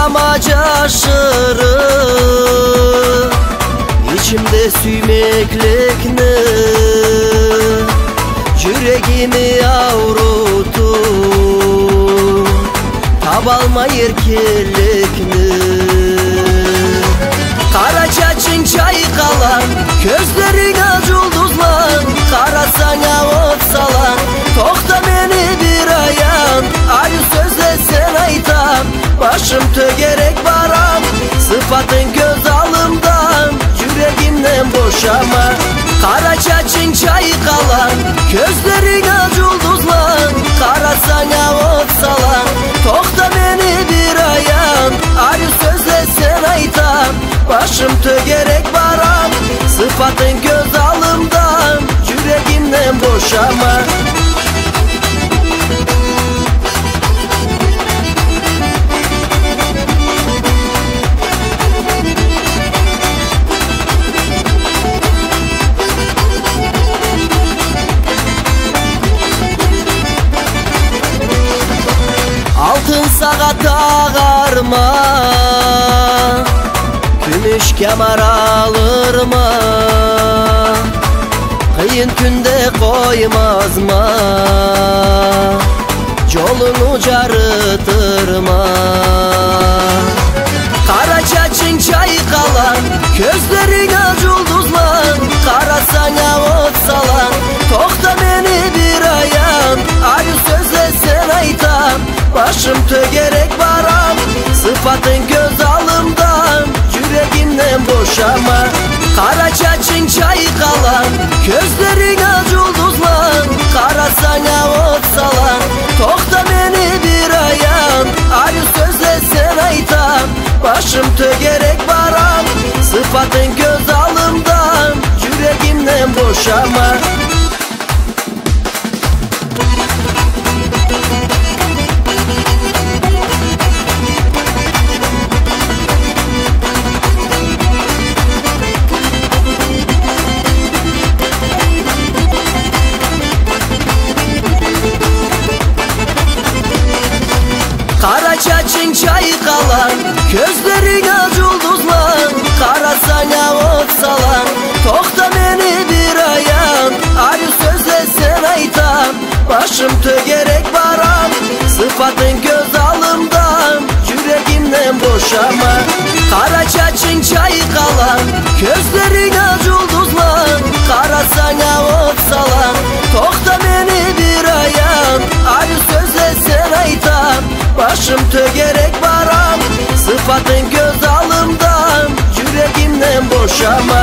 Yamaca aşırı İçimde süymeklikni Yüreğimi avrutu Tabalma yerkelikni Kara çaçın çaykalan Gözlerine culduzlan Kara sana ot salan Tokta beni bir ayan Ayı sözle sen aytan Başım tögerek baram Sıfatın göz alımdan Yüreğimden boşama Kara çaçın çaykalan Gözlerine culduzlan Kara sana ot salan Tokta beni bir ayan Ayı sözle sen aytan Başım tögerek baram Sıfatın göz alımdan Yüreğimden boşama Altın saat ağarma Gümüş kemer alırma Kıyın günde koymazma Yolunu carıtırma Kara çaçın çaykalan Gözlerine culduzlan Kara sana ot salan Tokta beni bir ayan Ayı sözle sen aytan Başım tögerek baram Sıfatın göz alımdan Yüreğimden boşama Kara çaçın çaykalan Gözlerine culduzlan Kara sana ot salan Tokta beni bir ayan Ayı sözle sen aytan Başım tögerek baram Sıfatın göz alımdan Yüreğimden boşama Kara çaçın çaykalan Gözlerine culduzlan Kara sana ot salan Tokta beni bir ayan Ayı sözle sen aytan Başım tögerek baram Sıfatın göz alımdan Yüreğimden boşama Kara çaçın çaykalan Gözlerine culduzlan Kara sana ot salan Tokta beni bir ayan Ayı sözle sen aytan Başım tögerek baram Sıfatın göz alımdan Yüreğimden boşama